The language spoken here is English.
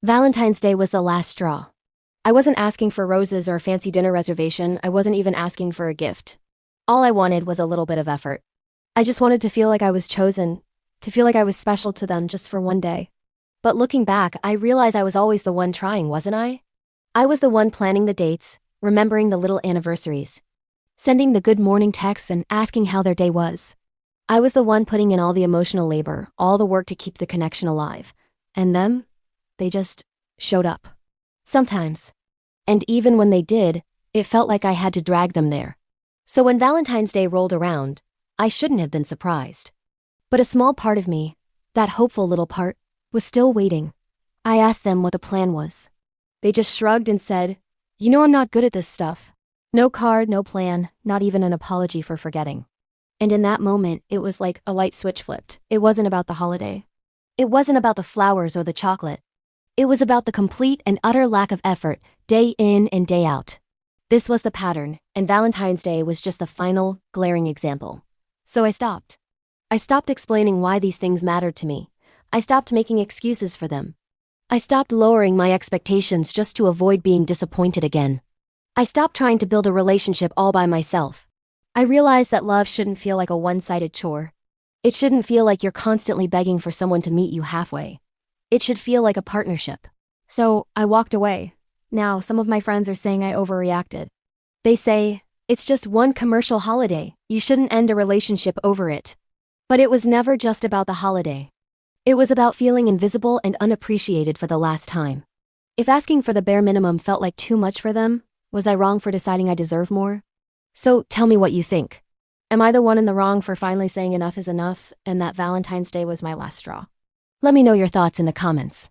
Valentine's Day was the last straw. I wasn't asking for roses or a fancy dinner reservation. I wasn't even asking for a gift. All I wanted was a little bit of effort. I just wanted to feel like I was chosen, to feel like I was special to them just for one day. But looking back, I realized I was always the one trying, wasn't I? I was the one planning the dates, remembering the little anniversaries, sending the good morning texts and asking how their day was. I was the one putting in all the emotional labor, all the work to keep the connection alive. And them? They just showed up. Sometimes. And even when they did, it felt like I had to drag them there. So when Valentine's Day rolled around, I shouldn't have been surprised. But a small part of me, that hopeful little part, was still waiting. I asked them what the plan was. They just shrugged and said, "You know I'm not good at this stuff." No card, no plan, not even an apology for forgetting. And in that moment, it was like a light switch flipped. It wasn't about the holiday. It wasn't about the flowers or the chocolate. It was about the complete and utter lack of effort, day in and day out. This was the pattern, and Valentine's Day was just the final, glaring example. So I stopped. I stopped explaining why these things mattered to me. I stopped making excuses for them. I stopped lowering my expectations just to avoid being disappointed again. I stopped trying to build a relationship all by myself. I realized that love shouldn't feel like a one-sided chore. It shouldn't feel like you're constantly begging for someone to meet you halfway. It should feel like a partnership. So I walked away. Now, some of my friends are saying I overreacted. They say, "It's just one commercial holiday. You shouldn't end a relationship over it." But it was never just about the holiday. It was about feeling invisible and unappreciated for the last time. If asking for the bare minimum felt like too much for them, was I wrong for deciding I deserve more? So tell me what you think. Am I the one in the wrong for finally saying enough is enough and that Valentine's Day was my last straw? Let me know your thoughts in the comments.